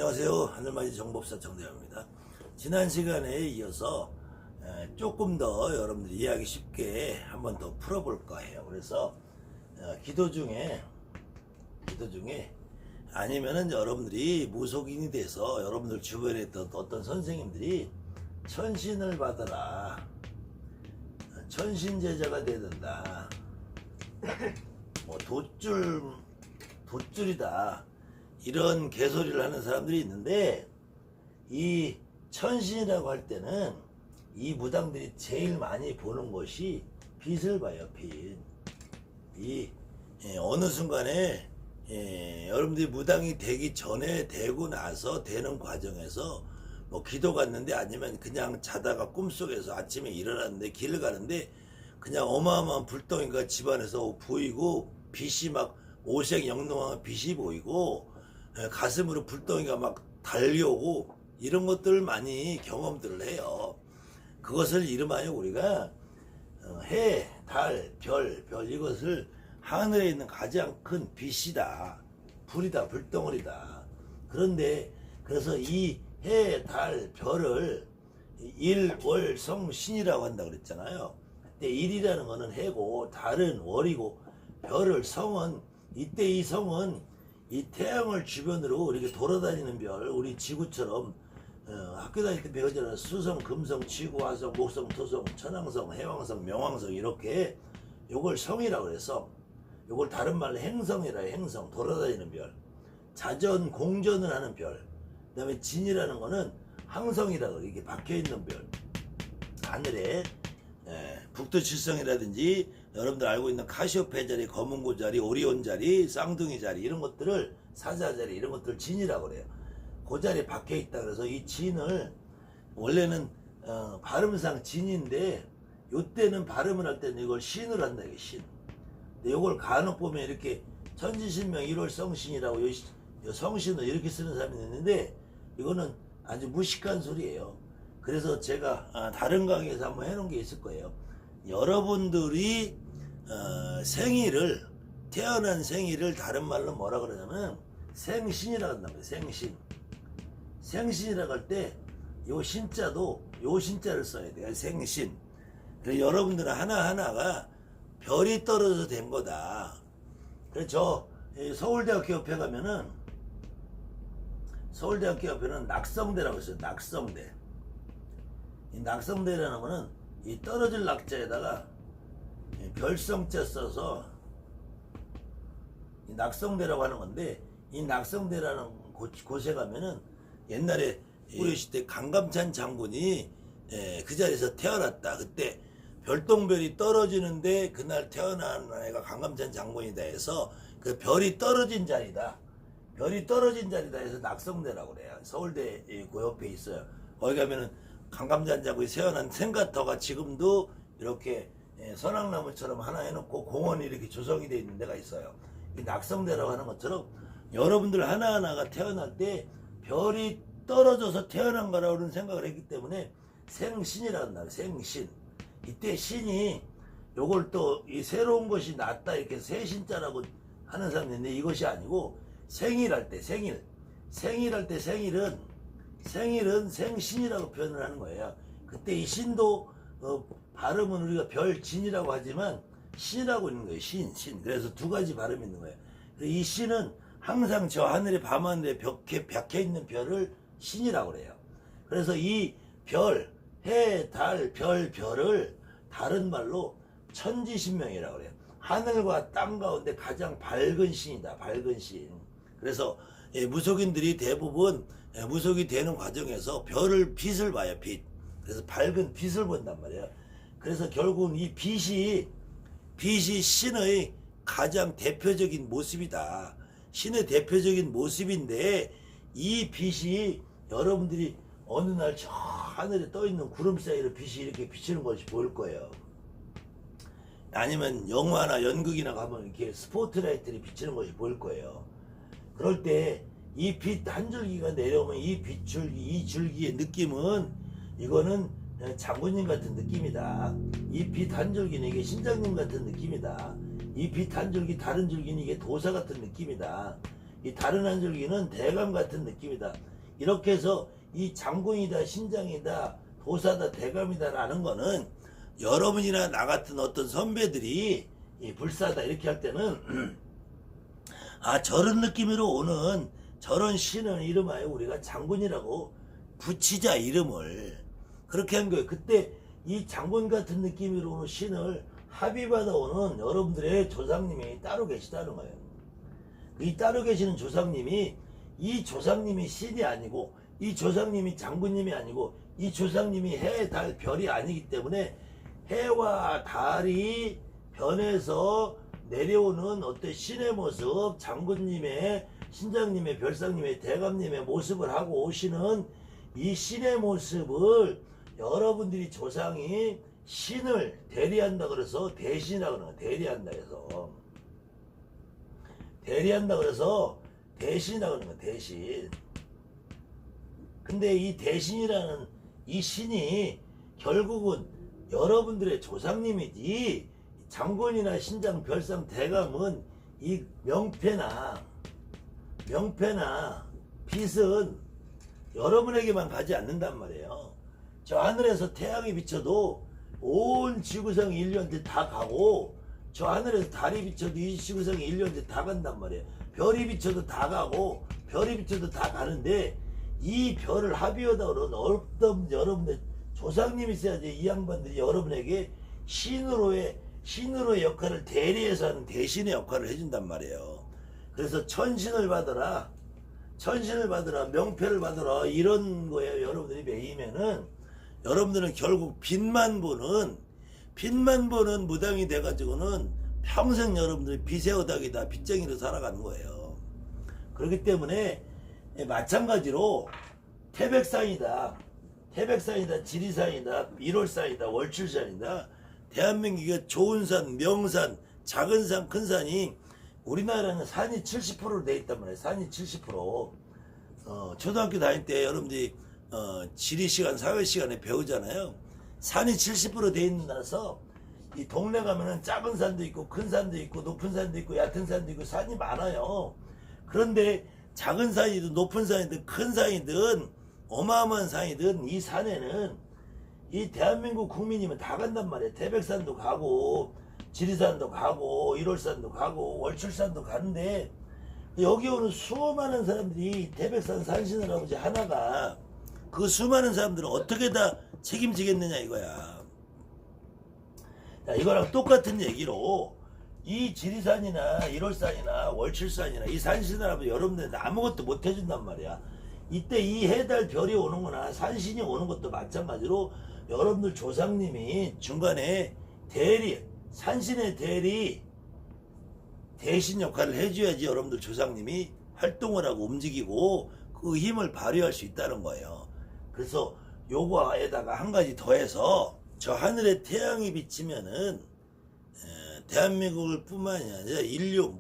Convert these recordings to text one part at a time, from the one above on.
안녕하세요. 하늘맞이 정법사 정대현입니다. 지난 시간에 이어서 조금 더 여러분들이 이해하기 쉽게 한번 더 풀어볼까 해요. 그래서 기도 중에 아니면은 여러분들이 무속인이 돼서 여러분들 주변에 있던 어떤 선생님들이 천신을 받아라, 천신제자가 되는다, 뭐 돛줄이다, 이런 개소리를 하는 사람들이 있는데, 이 천신이라고 할 때는 이 무당들이 제일 많이 보는 것이 빛을 봐요. 빛. 어느 순간에 여러분들이 무당이 되기 전에 되고 나서 되는 과정에서 뭐 기도 갔는데, 아니면 그냥 자다가 꿈속에서 아침에 일어났는데 길을 가는데 그냥 어마어마한 불덩이가 집안에서 보이고, 빛이 막 오색 영롱한 빛이 보이고, 가슴으로 불덩이가 막 달려오고, 이런 것들을 많이 경험들을 해요. 그것을 이름하여 우리가 해, 달, 별 이것을 하늘에 있는 가장 큰 빛이다, 불이다, 불덩어리다. 그런데 그래서 이 해, 달, 별을 일, 월, 성, 신이라고 한다 그랬잖아요. 근데 일이라는 거는 해고, 달은 월이고, 별을, 성은, 이때 이 성은 이 태양을 주변으로 이렇게 돌아다니는 별, 우리 지구처럼 학교 다닐 때 배우잖아요. 수성, 금성, 지구, 화성, 목성, 토성, 천왕성, 해왕성, 명왕성, 이렇게 요걸 성이라고 그래서, 요걸 다른 말로 행성이라 해요. 행성, 돌아다니는 별. 자전, 공전을 하는 별. 그 다음에 진이라는 거는 항성이라고, 이렇게 박혀있는 별. 하늘에 북두칠성이라든지 여러분들 알고 있는 카시오페 자리, 검은고 자리, 오리온 자리, 쌍둥이 자리, 이런 것들을, 사자 자리, 이런 것들을 진이라고 그래요. 그 자리에 박혀있다. 그래서 이 진을 원래는 발음상 진인데, 요때는 발음을 할 때는 이걸 신을 한다. 이게 신. 근데 요걸 간혹 보면 이렇게 천지신명 1월 성신이라고, 요 성신을 이렇게 쓰는 사람이 있는데, 이거는 아주 무식한 소리예요. 그래서 제가 다른 강의에서 한번 해놓은 게 있을 거예요. 여러분들이 생일을, 태어난 생일을 다른 말로 뭐라 그러냐면 생신이라고 한단 말이에요. 생신. 생신이라고 할 때 요 신자도 요 신자를 써야 돼요. 생신. 그래서 여러분들은 하나하나가 별이 떨어져서 된 거다. 그래서 저 서울대학교 옆에 가면은, 서울대학교 옆에는 낙성대라고 있어요. 낙성대. 이 낙성대라는 거는 이 떨어질 낙자에다가 별성자 써서 이 낙성대라고 하는 건데, 이 낙성대라는 곳에 가면은 옛날에 우리시 때 강감찬 장군이 그 자리에서 태어났다. 그때 별똥별이 떨어지는데 그날 태어난 애가 강감찬 장군이다 해서 그 별이 떨어진 자리다. 별이 떨어진 자리다 해서 낙성대라고 그래요. 서울대 그 옆에 있어요. 거기 가면은 강감찬 장군이 세워난 생가터가 지금도 이렇게 선악나무처럼 하나 해놓고 공원이 이렇게 조성이 되어 있는 데가 있어요. 이 낙성대라고 하는 것처럼 여러분들 하나하나가 태어날 때 별이 떨어져서 태어난 거라고는 생각을 했기 때문에 생신이라고 한다. 생신. 이때 신이 요걸 또 이 새로운 것이 낫다 이렇게 새신자라고 하는 사람이 있는데, 이것이 아니고 생일할 때, 생일할 때 생일은 생신이라고 표현을 하는 거예요. 그때 이 신도 발음은 우리가 별진이라고 하지만 신이라고 있는 거예요. 신. 그래서 두 가지 발음이 있는 거예요. 이 신은 항상 저 하늘의 밤하늘에 박혀있는 별을 신이라고 그래요. 그래서 이 별, 해, 달, 별을 다른 말로 천지신명이라고 그래요. 하늘과 땅 가운데 가장 밝은 신이다. 밝은 신. 그래서 무속인들이 대부분 무속이 되는 과정에서 별을, 빛을 봐요. 빛. 그래서 밝은 빛을 본단 말이에요. 그래서 결국은 이 빛이 신의 가장 대표적인 모습이다. 신의 대표적인 모습인데, 이 빛이 여러분들이 어느 날 저 하늘에 떠있는 구름 사이로 빛이 이렇게 비치는 것이 보일 거예요. 아니면 영화나 연극이나 가면 이렇게 스포트라이트를 비치는 것이 보일 거예요. 그럴 때 이 빛 한 줄기가 내려오면 이 빛줄기, 이 줄기의 느낌은, 이거는 장군님 같은 느낌이다. 이 빛 한 줄기는 이게 신장님 같은 느낌이다. 이 빛 한 줄기, 다른 줄기는 이게 도사 같은 느낌이다. 이 다른 한 줄기는 대감 같은 느낌이다. 이렇게 해서 이 장군이다, 신장이다, 도사다, 대감이다라는 거는 여러분이나 나 같은 어떤 선배들이 이 불사다 이렇게 할 때는 아 저런 느낌으로 오는 저런 신을 이름하여 우리가 장군이라고 붙이자 이름을 그렇게 한 거예요. 그때 이 장군 같은 느낌으로 오는 신을 합의받아 오는 여러분들의 조상님이 따로 계시다는 거예요. 이 따로 계시는 조상님이 이 조상님이 신이 아니고 이 조상님이 장군님이 아니고 이 조상님이 해, 달, 별이 아니기 때문에 해와 달이 변해서 내려오는 어떤 신의 모습, 장군님의, 신장님의, 별상님의, 대감님의 모습을 하고 오시는 이 신의 모습을 여러분들이 조상이 신을 대리한다 그래서 대신이라고 그러는 거예요. 대리한다 해서. 대리한다 그래서 대신이라고 그러는 거예요. 대신. 근데 이 대신이라는 이 신이 결국은 여러분들의 조상님이지 장군이나 신장, 별상, 대감은 이 명패나 빛은 여러분에게만 가지 않는단 말이에요. 저 하늘에서 태양이 비쳐도 온 지구상 인류한테 다 가고 저 하늘에서 달이 비쳐도 이 지구상 인류한테 다 간단 말이에요. 별이 비쳐도 다 가고 별이 비쳐도 다 가는데 이 별을 합의하다고는 어떤 여러분의 조상님이 있어야지 이 양반들이 여러분에게 신으로의 역할을 대리해서 하는 대신의 역할을 해준단 말이에요. 그래서 천신을 받아라, 명패를 받아라 이런 거에 여러분들이 매이면은 여러분들은 결국 빚만 보는 무당이 돼가지고는 평생 여러분들이 빚의 어닥이다, 빚쟁이로 살아가는 거예요. 그렇기 때문에 마찬가지로 태백산이다, 지리산이다, 일월산이다, 월출산이다. 대한민국의 좋은 산, 명산, 작은 산, 큰 산이 우리나라는 산이 70%로 돼 있단 말이에요. 산이 70%. 초등학교 다닐 때 여러분들이 지리 시간, 사회 시간에 배우잖아요. 산이 70% 돼 있는 데라서 이 동네 가면은 작은 산도 있고 큰 산도 있고 높은 산도 있고 얕은 산도 있고 산이 많아요. 그런데 작은 산이든 높은 산이든 큰 산이든 어마어마한 산이든 이 산에는 이 대한민국 국민이면 다 간단 말이에요. 태백산도 가고 지리산도 가고 일월산도 가고 월출산도 가는데 여기 오는 수많은 사람들이 태백산 산신을 아버지 하나가 그 수많은 사람들을 어떻게 다 책임지겠느냐 이거야. 자, 이거랑 똑같은 얘기로 이 지리산이나 일월산이나 월출산이나 이 산신을 하면 여러분들한테 아무것도 못 해준단 말이야. 이때 이 해달 별이 오는 거나 산신이 오는 것도 마찬가지로 여러분들 조상님이 중간에 산신의 대신 역할을 해줘야지 여러분들 조상님이 활동을 하고 움직이고 그 힘을 발휘할 수 있다는 거예요. 그래서 요거에다가 한 가지 더해서 저 하늘에 태양이 비치면은 대한민국을 뿐만이 아니라 인류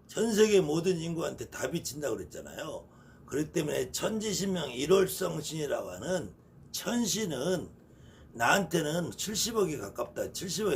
전 세계 모든 인구한테 다 비친다고 그랬잖아요. 그렇기 때문에 천지신명 일월성신이라고 하는 천신은 나한테는 70억이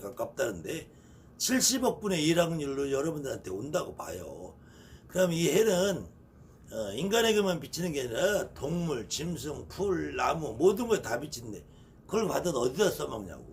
가깝다는데 70억 분의 1 확률로 여러분들한테 온다고 봐요. 그럼 이 해는 인간에게만 비치는 게 아니라 동물, 짐승, 풀, 나무 모든 거에 다 비치는데 그걸 받아서 어디다 써먹냐고.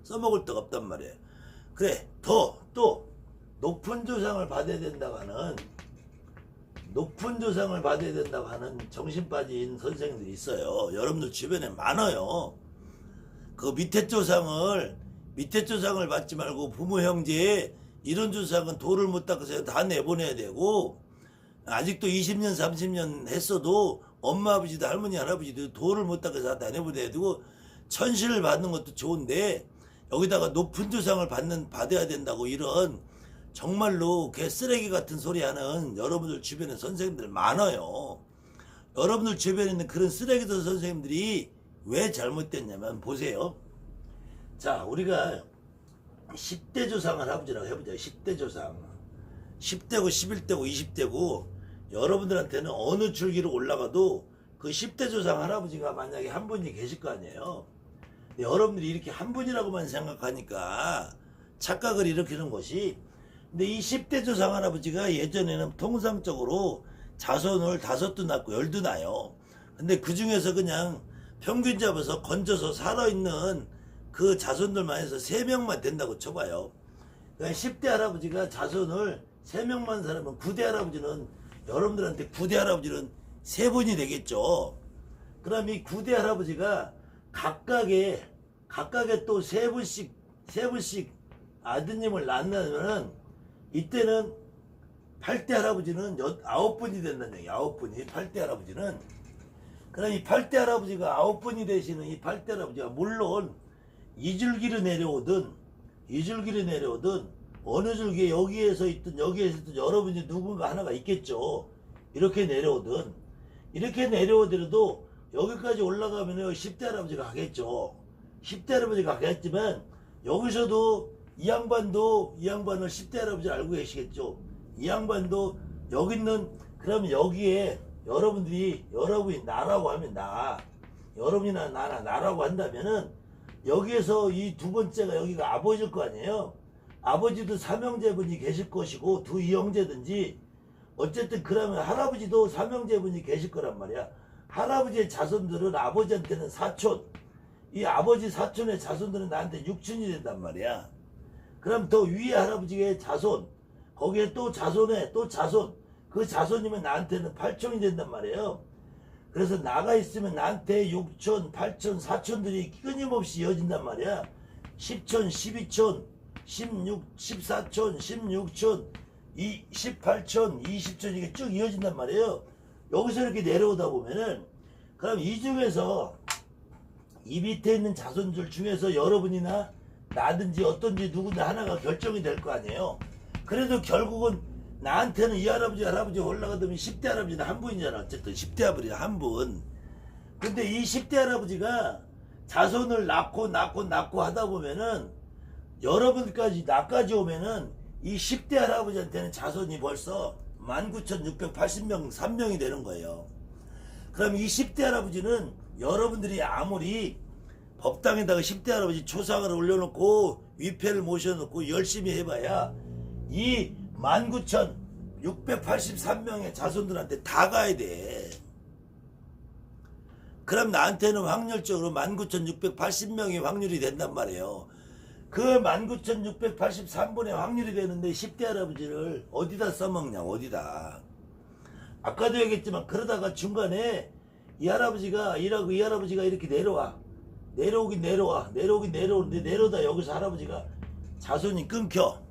써먹을 데가 없단 말이에요. 그래 또 높은 조상을 받아야 된다고 하는 정신 빠진 선생님들이 있어요. 여러분들 주변에 많아요. 그 밑에 조상을 받지 말고 부모 형제 이런 조상은 도를 못 닦아서 다 내보내야 되고 아직도 20년 30년 했어도 엄마 아버지도 할머니 할아버지도 도를 못 닦아서 다 내보내야 되고 천신을 받는 것도 좋은데 여기다가 높은 조상을 받아야 된다고 이런 정말로 개쓰레기 같은 소리 하는 여러분들 주변에 선생님들 많아요. 여러분들 주변에 있는 그런 쓰레기들 선생님들이 왜 잘못됐냐면 보세요. 자, 우리가 10대 조상을 아버지라고 해보자. 10대 조상. 10대고 11대고 20대고 여러분들한테는 어느 줄기로 올라가도 그 10대 조상 할아버지가 만약에 한 분이 계실 거 아니에요. 여러분들이 이렇게 한 분이라고만 생각하니까 착각을 일으키는 것이 근데 이 10대 조상 할아버지가 예전에는 통상적으로 자손을 5도 낳고 10도 낳아요. 근데 그 중에서 그냥 평균 잡아서 건져서 살아있는 그 자손들만 해서 3명만 된다고 쳐봐요. 그러니까 10대 할아버지가 자손을 3명만 살면 9대 할아버지는, 여러분들한테 9대 할아버지는 3분이 되겠죠. 그럼 이 9대 할아버지가 각각의 또 3분씩 아드님을 낳는다면은 이때는 8대 할아버지는 9분이 된다는 얘기. 9분이 8대 할아버지는. 그럼 이 8대 할아버지가 9분이 되시는 이 8대 할아버지가 물론 이줄기로 내려오든 어느 줄기에 여기에서 있든 여러분이 누군가 하나가 있겠죠. 이렇게 내려오더라도 여기까지 올라가면 10대 할아버지가 가겠죠. 10대 할아버지가 가겠지만 여기서도 이 양반을 10대 할아버지 알고 계시겠죠. 이 양반도 여기 있는, 그러면 여기에 여러분이 나라고 하면 여러분이나 나라고 한다면은 여기에서 이 두 번째가 여기가 아버지일 거 아니에요. 아버지도 삼형제분이 계실 것이고 두 이형제든지 어쨌든 그러면 할아버지도 삼형제분이 계실 거란 말이야. 할아버지의 자손들은 아버지한테는 사촌, 이 아버지 사촌의 자손들은 나한테 육촌이 된단 말이야. 그럼 더 위에 할아버지의 자손, 거기에 또 자손에 또 자손, 그 자손이면 나한테는 8촌이 된단 말이에요. 그래서 나가 있으면 나한테 6촌, 8촌, 4촌들이 끊임없이 이어진단 말이야. 10촌, 12촌, 16, 14촌, 16촌, 18촌, 20촌 이게 쭉 이어진단 말이에요. 여기서 이렇게 내려오다 보면은 그럼 이 중에서 이 밑에 있는 자손들 중에서 여러분이나 나든지 어떤지 누구나 하나가 결정이 될 거 아니에요. 그래도 결국은 나한테는 이 할아버지 올라가더니 10대 할아버지는 한 분이잖아. 어쨌든 10대 할아버지는 한 분. 근데 이 10대 할아버지가 자손을 낳고 하다 보면은 여러분까지 나까지 오면은 이 10대 할아버지한테는 자손이 벌써 19,680명 3명이 되는 거예요. 그럼 이 10대 할아버지는 여러분들이 아무리 법당에다가 10대 할아버지 초상을 올려놓고 위패를 모셔놓고 열심히 해봐야 이 19,683명의 자손들한테 다 가야 돼. 그럼 나한테는 확률적으로 19,680명의 확률이 된단 말이에요. 그 19,683분의 확률이 되는데 10대 할아버지를 어디다 써먹냐, 어디다. 아까도 얘기했지만 그러다가 중간에 이 할아버지가 일하고 이 할아버지가 이렇게 내려오긴 내려오는데 내려오다 여기서 할아버지가 자손이 끊겨.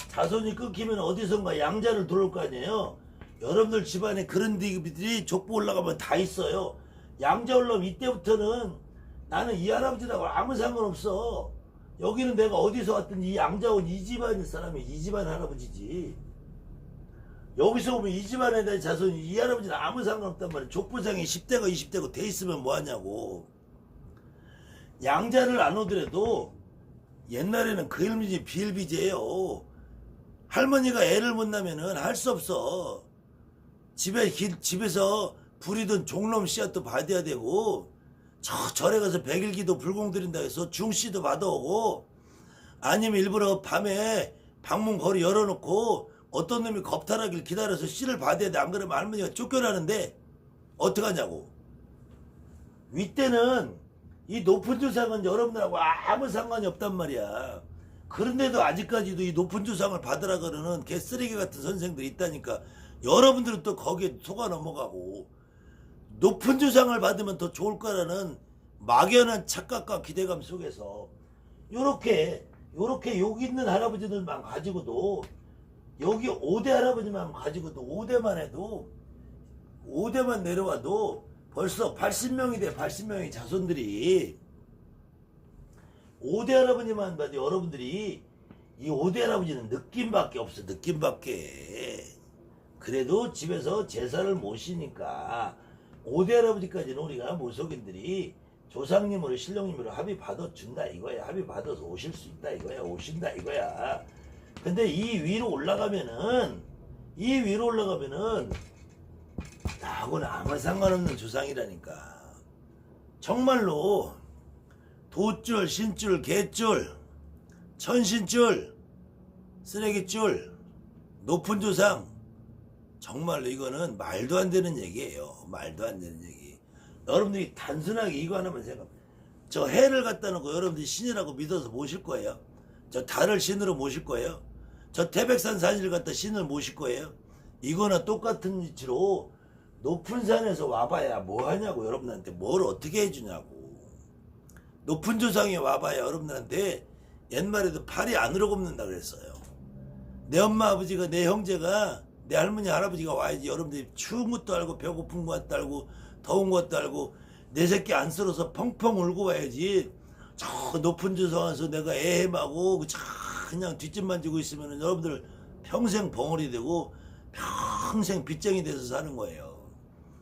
자손이 끊기면 어디선가 양자를 들어올 거 아니에요. 여러분들 집안에 그런 디비들이 족보 올라가면 다 있어요. 양자 올라오면 이때부터는 나는 이 할아버지라고 아무 상관없어. 여기는 내가 어디서 왔든지 이 양자 온 이 집안의 사람이 이 집안 할아버지지. 여기서 오면 이 집안에 대한 자손이 이 할아버지는 아무 상관없단 말이야. 족보상에 10대가 20대고 돼 있으면 뭐하냐고. 양자를 안 오더라도 옛날에는 그일비지 비일비재예요. 할머니가 애를 못 낳으면은 할 수 없어. 집에서 부리던 종놈 씨앗도 받아야 되고, 절에 가서 백일기도 불공 드린다 해서 중씨도 받아오고, 아니면 일부러 밤에 방문 거리 열어놓고 어떤 놈이 겁탈하길 기다려서 씨를 받아야 돼. 안 그러면 할머니가 쫓겨나는데 어떡하냐고. 윗대는 이 높은 조상은 여러분들하고 아무 상관이 없단 말이야. 그런데도 아직까지도 이 높은 조상을 받으라 그러는 개쓰레기 같은 선생들이 있다니까. 여러분들은 또 거기에 속아 넘어가고 높은 조상을 받으면 더 좋을 거라는 막연한 착각과 기대감 속에서 요렇게 여기 있는 할아버지들만 가지고도, 여기 5대 할아버지만 가지고도 5대만 내려와도 벌써 80명이 돼. 80명의 자손들이 5대 할아버지만 봐도 여러분들이 이 5대 할아버지는 느낌밖에 없어. 느낌밖에. 그래도 집에서 제사를 모시니까 5대 할아버지까지는 우리가 모속인들이 조상님으로 신령님으로 합의 받아준다 이거야. 합의 받아서 오실 수 있다 이거야. 오신다 이거야. 근데 이 위로 올라가면은 나하고는 아무 상관없는 조상이라니까. 정말로 돛줄, 신줄, 개줄, 천신줄, 쓰레기줄, 높은 조상, 정말로 이거는 말도 안 되는 얘기예요. 말도 안 되는 얘기. 여러분들이 단순하게 이거 하나만 생각하면, 저 해를 갖다 놓고 여러분들이 신이라고 믿어서 모실 거예요? 저 달을 신으로 모실 거예요? 저 태백산 산신을 갖다 신을 모실 거예요? 이거나 똑같은 이치로 높은 산에서 와봐야 뭐 하냐고, 여러분한테 뭘 어떻게 해주냐고. 높은 조상에 와봐야 여러분들한테 옛말에도 팔이 안으로 굽는다 그랬어요. 내 엄마 아버지가, 내 형제가, 내 할머니 할아버지가 와야지 여러분들이 추운 것도 알고 배고픈 것도 알고 더운 것도 알고 내 새끼 안 쓸어서 펑펑 울고 와야지. 저 높은 조상 와서 내가 애헴하고 그냥 뒷짐만 지고 있으면 여러분들 평생 벙어리 되고 평생 빚쟁이 돼서 사는 거예요.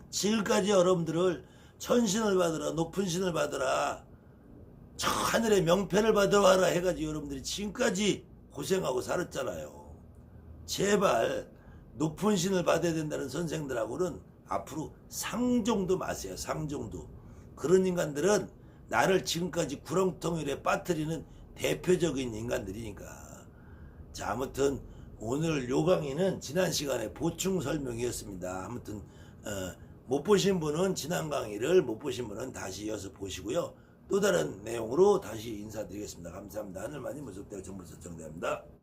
지금까지 여러분들을 천신을 받으라, 높은 신을 받으라, 저 하늘의 명패를 받아와라 해가지고 여러분들이 지금까지 고생하고 살았잖아요. 제발 높은 신을 받아야 된다는 선생들하고는 앞으로 상종도 마세요. 상종도. 그런 인간들은 나를 지금까지 구렁텅이에 빠뜨리는 대표적인 인간들이니까. 자, 아무튼 오늘 요 강의는 지난 시간에 보충 설명이었습니다. 아무튼 못 보신 분은 지난 강의를, 못 보신 분은 다시 이어서 보시고요. 또 다른 내용으로 다시 인사드리겠습니다. 감사합니다. 하늘만이 무속대가 정보설정대합니다.